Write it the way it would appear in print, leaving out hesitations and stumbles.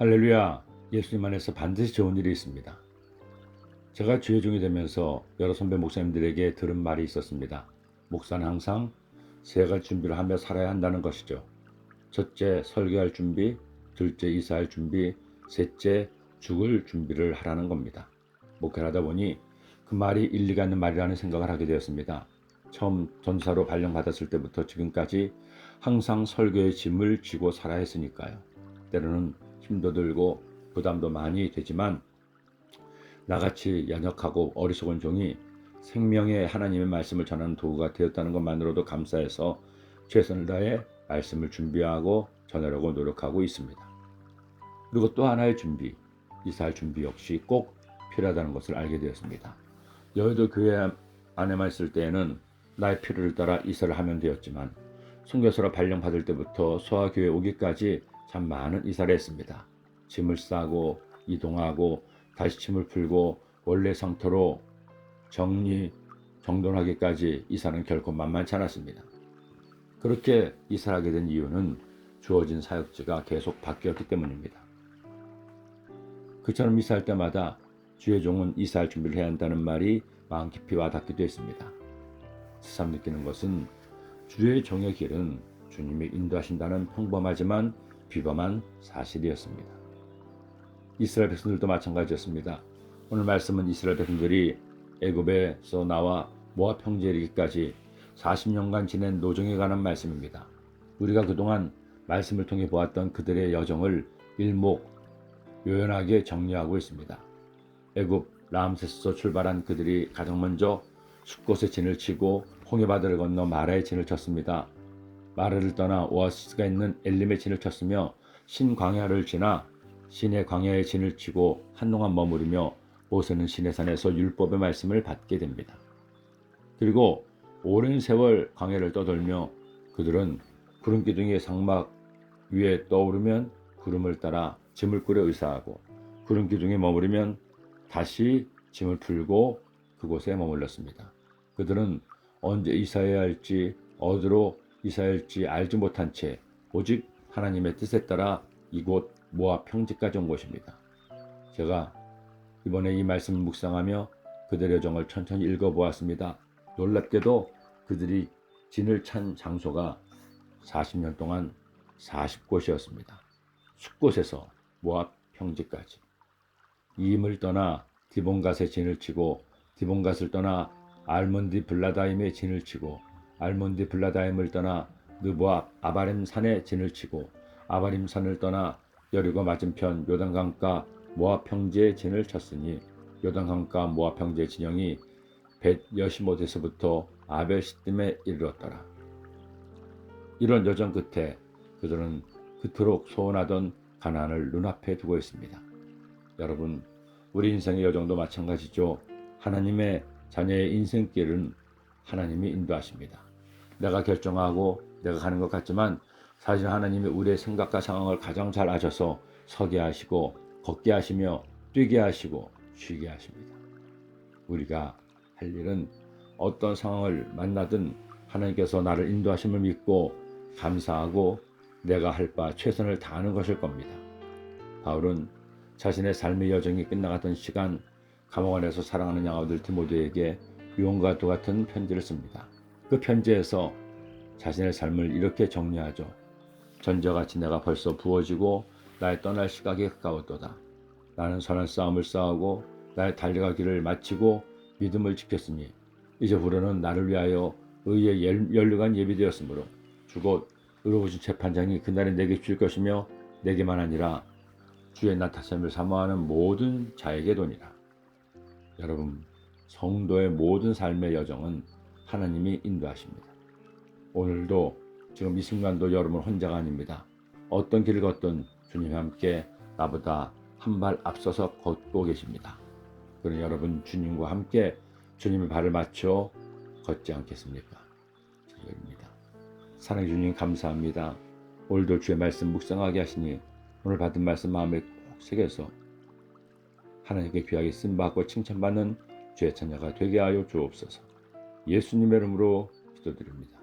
할렐루야. 예수님 안에서 반드시 좋은 일이 있습니다. 제가 주의 종이 되면서 여러 선배 목사님들에게 들은 말이 있었습니다. 목사는 항상 세 가지 준비를 하며 살아야 한다는 것이죠. 첫째, 설교할 준비, 둘째, 이사할 준비, 셋째, 죽을 준비를 하라는 겁니다. 목회를 하다 보니 그 말이 일리가 있는 말이라는 생각을 하게 되었습니다. 처음 전사로 발령받았을 때부터 지금까지 항상 설교의 짐을 지고 살아야 했으니까요. 때로는 힘도 들고 부담도 많이 되지만 나같이 연약하고 어리석은 종이 생명의 하나님의 말씀을 전하는 도구가 되었다는 것만으로도 감사해서 최선을 다해 말씀을 준비하고 전하려고 노력하고 있습니다. 그리고 또 하나의 준비, 이사할 준비 역시 꼭 필요하다는 것을 알게 되었습니다. 여의도 교회 안에만 있을 때에는 나의 필요를 따라 이사를 하면 되었지만 선교사로 발령받을 때부터 소아교회 오기까지 참 많은 이사를 했습니다. 짐을 싸고 이동하고 다시 짐을 풀고 원래 상태로 정돈하기까지 이사는 결코 만만치 않았습니다. 그렇게 이사를 하게 된 이유는 주어진 사역지가 계속 바뀌었기 때문입니다. 그처럼 이사할 때마다 주의 종은 이사할 준비를 해야 한다는 말이 마음 깊이 와닿기도 했습니다. 새삼 느끼는 것은 주의 종의 길은 주님이 인도하신다는 평범하지만 비범한 사실이었습니다. 이스라엘 백성들도 마찬가지였습니다. 오늘 말씀은 이스라엘 백성들이 애굽에서 나와 모압 평지에 이르기까지 40년간 지낸 노정에 관한 말씀입니다. 우리가 그동안 말씀을 통해 보았던 그들의 여정을 일목요연하게 정리하고 있습니다. 애굽 라암세스에서 출발한 그들이 가장 먼저 숫곳에 진을 치고 홍해바다를 건너 마라에 진을 쳤습니다. 마라를 떠나 오아시스가 있는 엘림에 진을 쳤으며 신광야를 지나 신의 광야에 진을 치고 한동안 머무르며 모세는 시내산에서 율법의 말씀을 받게 됩니다. 그리고 오랜 세월 광야를 떠돌며 그들은 구름 기둥이 상막 위에 떠오르면 구름을 따라 짐을 꾸려 의사하고 구름 기둥에 머무르면 다시 짐을 풀고 그곳에 머물렀습니다. 그들은 언제 이사해야 할지 어디로 이사해야 할지 알지 못한 채 오직 하나님의 뜻에 따라 이곳 모압 평지까지 온 것입니다. 제가 이번에 이 말씀을 묵상하며 그들의 여정을 천천히 읽어보았습니다. 놀랍게도 그들이 진을 찬 장소가 40년 동안 40곳이었습니다. 숫곳에서 모압 평지까지. 이임을 떠나 디본갓에 진을 치고 디본갓을 떠나 알몬디 블라다임에 진을 치고 알몬디 블라다임을 떠나 느보압 아바림 산에 진을 치고 아바림 산을 떠나 여리고 맞은편 요단강가 모압 평지에 진을 쳤으니 요단강가 모압 평지의 진영이 벳 여시못에서부터 아벨 시딤에 이르렀더라. 이런 여정 끝에 그들은 그토록 소원하던 가나안을 눈앞에 두고 있습니다. 여러분, 우리 인생의 여정도 마찬가지죠. 하나님의 자녀의 인생길은 하나님이 인도하십니다. 내가 결정하고 내가 가는 것 같지만 사실 하나님이 우리의 생각과 상황을 가장 잘 아셔서 서게 하시고 걷게 하시며 뛰게 하시고 쉬게 하십니다. 우리가 할 일은 어떤 상황을 만나든 하나님께서 나를 인도하심을 믿고 감사하고 내가 할 바 최선을 다하는 것일 겁니다. 바울은 자신의 삶의 여정이 끝나가던 시간 감옥 안에서 사랑하는 양아들 디모데에게 유언과 같은 편지를 씁니다. 그 편지에서 자신의 삶을 이렇게 정리하죠. 전자같이 내가 벌써 부어지고 나의 떠날 시각이 가까웠도다. 나는 선한 싸움을 싸우고 나의 달려가기를 마치고 믿음을 지켰으니 이제부로는 나를 위하여 의의 연료가 예비되었으므로 주곧 의로우신 재판장이 그날에 내게 줄 것이며 내게만 아니라 주의 나타샘을 사모하는 모든 자에게 도니라. 여러분, 성도의 모든 삶의 여정은 하나님이 인도하십니다. 오늘도 지금 이 순간도 여러분 혼자가 아닙니다. 어떤 길을 걷든 주님과 함께 나보다 한 발 앞서서 걷고 계십니다. 그러니 여러분 주님과 함께 주님의 발을 맞춰 걷지 않겠습니까? 주님입니다. 사랑해 주님 감사합니다. 오늘도 주의 말씀 묵상하게 하시니 오늘 받은 말씀 마음에 꼭 새겨서 하나님께 귀하게 쓰임받고 칭찬받는 주의 자녀가 되게 하여 주옵소서. 예수님의 이름으로 기도드립니다.